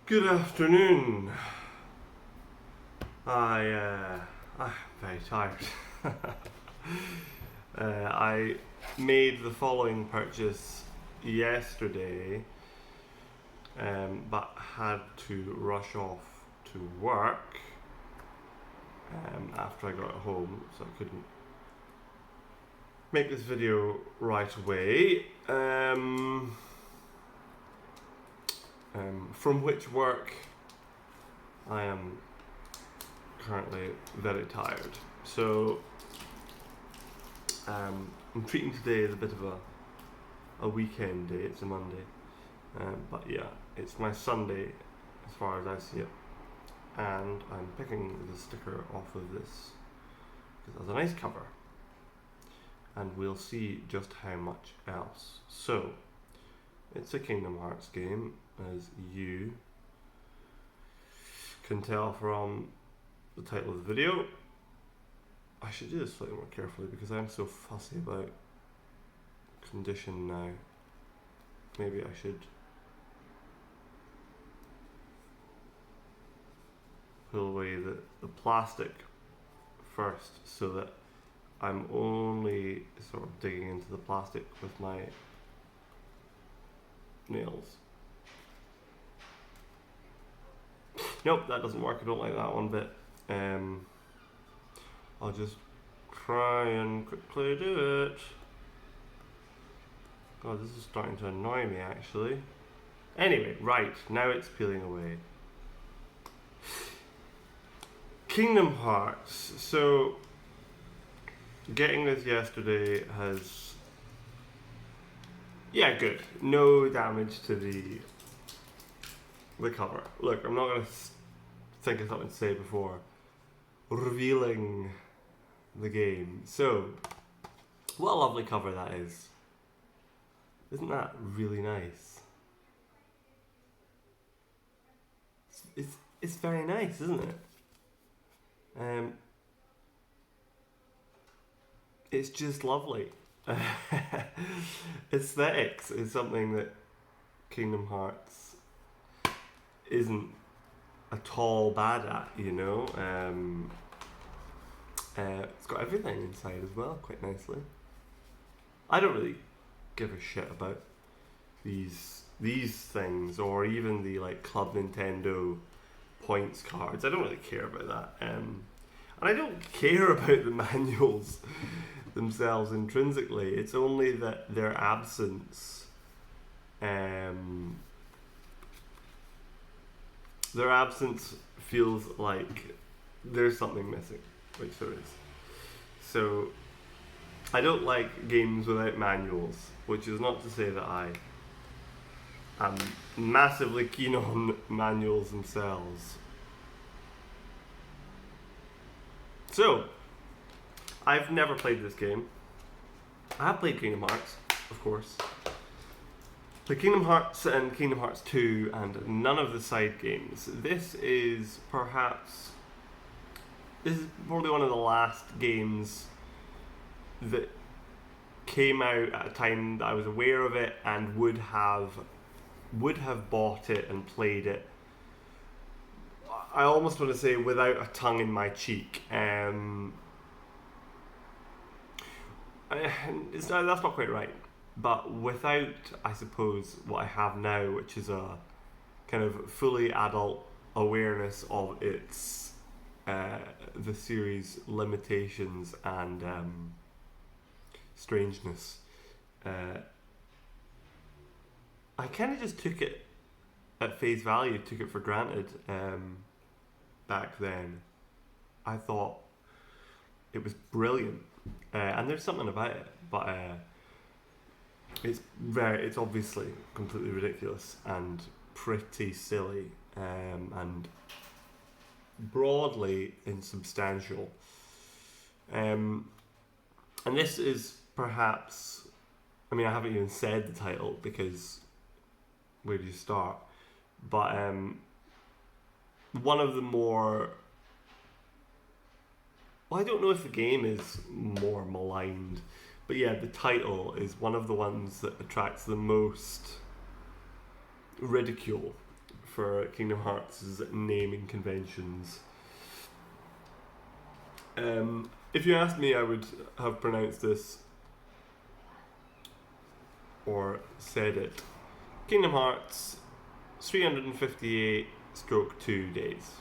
Good afternoon. I'm very tired. I made the following purchase yesterday, but had to rush off to work after I got home, so I couldn't make this video right away. From which work I am currently very tired. So I'm treating today as a bit of a weekend day. It's a Monday, but yeah, it's my Sunday as far as I see it. And I'm picking the sticker off of this because it has a nice cover, and we'll see just how much else. So it's a Kingdom Hearts game, as you can tell from the title of the video. I should do this slightly more carefully because I'm so fussy about condition now. Maybe I should pull away the plastic first so that I'm only sort of digging into the plastic with my nails. Nope, that doesn't work. I don't like that one bit. I'll just try and quickly do it. God, this is starting to annoy me actually. Anyway, right, now it's peeling away. Kingdom Hearts. So, getting this yesterday has... Yeah, good. No damage to the cover. Look, I'm not going to think of something to say before revealing the game. So, what a lovely cover that is. Isn't that really nice? It's very nice, isn't it? It's just lovely. Aesthetics is something that Kingdom Hearts isn't at all bad at, you know. It's got everything inside as well, quite nicely. I don't really give a shit about these things, or even the like Club Nintendo points cards. I don't really care about that. And I don't care about the manuals themselves intrinsically. It's only that their absence, feels like there's something missing, which there is. So I don't like games without manuals, which is not to say that I am massively keen on manuals themselves. So, I've never played this game. I have played Kingdom Hearts, of course. Played Kingdom Hearts and Kingdom Hearts 2 and none of the side games. This is probably one of the last games that came out at a time that I was aware of it and would have bought it and played it. I almost want to say without a tongue in my cheek. That's not quite right. But without, I suppose, what I have now, which is a kind of fully adult awareness of its the series' limitations and strangeness, I kind of just took it at face value, took it for granted. Back then, I thought it was brilliant, and there's something about it, but it's obviously completely ridiculous and pretty silly, and broadly insubstantial. And this is perhaps, I mean, I haven't even said the title because where do you start? But one of the more, well, I don't know if the game is more maligned, but yeah, the title is one of the ones that attracts the most ridicule for Kingdom Hearts' naming conventions. If you asked me, I would have pronounced this or said it. Kingdom Hearts 358 stroke 2 days.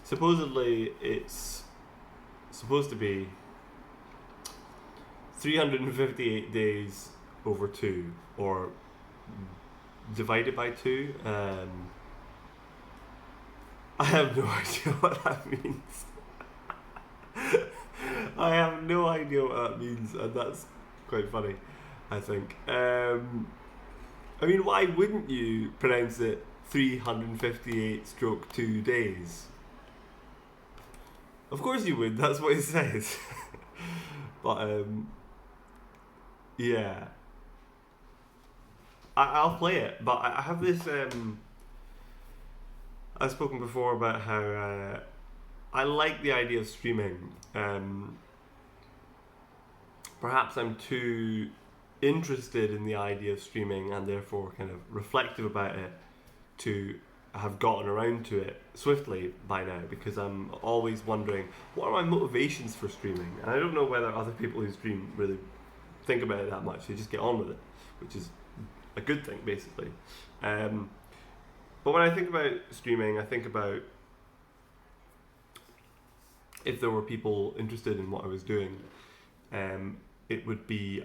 Supposedly it's supposed to be 358 days over 2 or divided by 2. I have no idea what that means. I have no idea what that means, and that's quite funny, I think. I mean, why wouldn't you pronounce it 358 stroke 2 days? Of course you would, that's what it says. But, yeah. I'll play it, but I have this, I've spoken before about how I like the idea of streaming. Perhaps I'm too interested in the idea of streaming and therefore kind of reflective about it to have gotten around to it swiftly by now, because I'm always wondering what are my motivations for streaming, and I don't know whether other people who stream really think about it that much. They just get on with it, which is a good thing basically. But when I think about streaming, I think about if there were people interested in what I was doing, it would be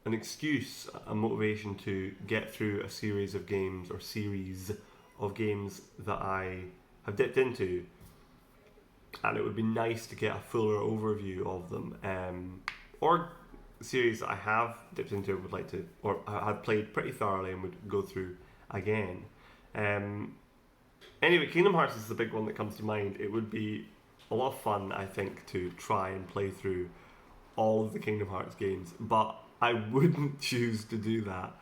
an excuse, a motivation to get through a series of games that I have dipped into, and it would be nice to get a fuller overview of them, or series that I have dipped into, would like to, or I had played pretty thoroughly and would go through again. Anyway, Kingdom Hearts is the big one that comes to mind. It would be a lot of fun, I think, to try and play through all of the Kingdom Hearts games, but I wouldn't choose to do that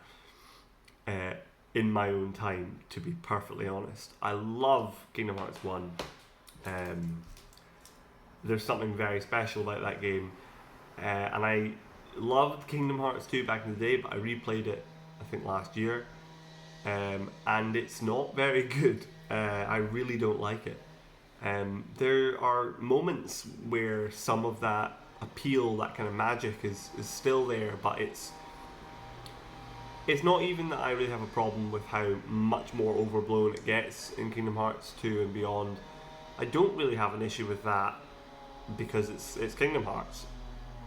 in my own time, to be perfectly honest. I love Kingdom Hearts 1. There's something very special about that game, and I loved Kingdom Hearts 2 back in the day, but I replayed it, I think, last year, and it's not very good. I really don't like it. There are moments where some of that appeal, that kind of magic is still there, but it's not even that I really have a problem with how much more overblown it gets in Kingdom Hearts 2 and beyond. I don't really have an issue with that because it's Kingdom Hearts.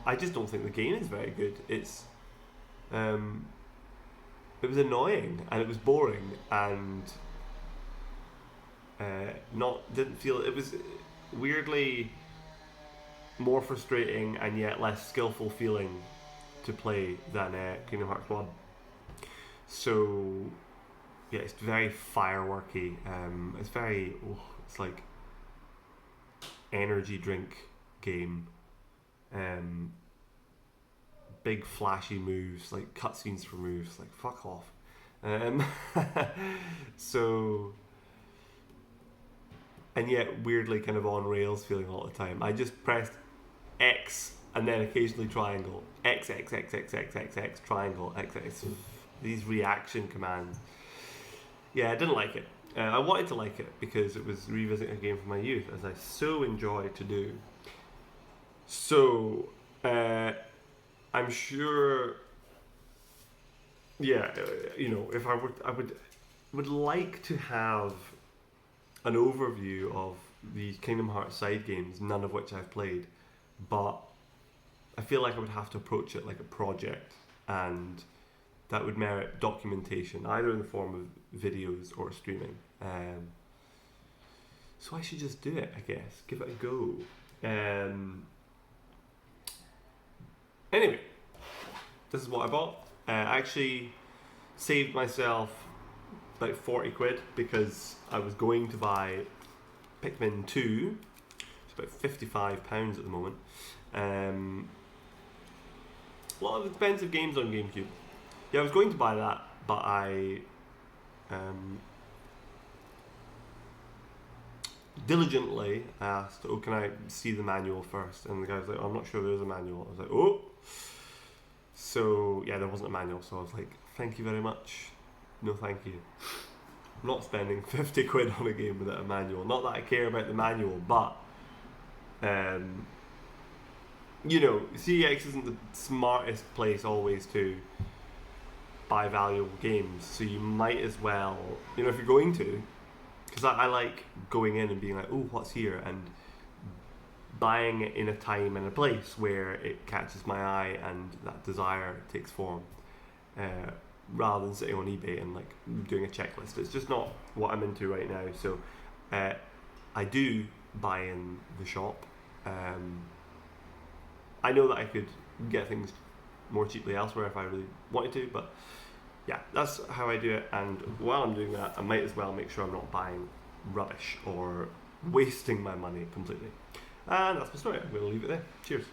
I just don't think the game is very good. It was annoying and it was boring and didn't feel, it was weirdly more frustrating and yet less skillful feeling to play than Kingdom Hearts 1. So yeah, it's very fireworky. It's like energy drink game. Big flashy moves, like cutscenes for moves, like fuck off. So, and yet weirdly kind of on rails feeling all the time. I just pressed X and then occasionally triangle, X, X, X, X, X, X, X, triangle, X, X. These reaction commands. Yeah, I didn't like it. I wanted to like it because it was revisiting a game from my youth, as I so enjoy to do. So, I'm sure. Yeah, if I would like to have an overview of the Kingdom Hearts side games, none of which I've played, but I feel like I would have to approach it like a project, and that would merit documentation, either in the form of videos or streaming. So I should just do it, I guess. Give it a go. Anyway, this is what I bought. I actually saved myself about 40 quid because I was going to buy Pikmin 2. It's about £55 at the moment. A lot of expensive games on GameCube. Yeah, I was going to buy that, but I diligently asked, oh, can I see the manual first? And the guy was like, oh, I'm not sure there's a manual. I was like, oh. So, yeah, there wasn't a manual, so I was like, thank you very much. no thank you. I'm not spending 50 quid on a game without a manual. Not that I care about the manual, but you know, CEX isn't the smartest place always to buy valuable games, so you might as well, you know, if you're going to, because I like going in and being like, oh, what's here, and buying it in a time and a place where it catches my eye and that desire takes form, rather than sitting on eBay and like doing a checklist. It's just not what I'm into right now. So I do buy in the shop. I know that I could get things more cheaply elsewhere if I really wanted to, but yeah, that's how I do it. And while I'm doing that, I might as well make sure I'm not buying rubbish or wasting my money completely. And that's my story. I'm going to leave it there. Cheers.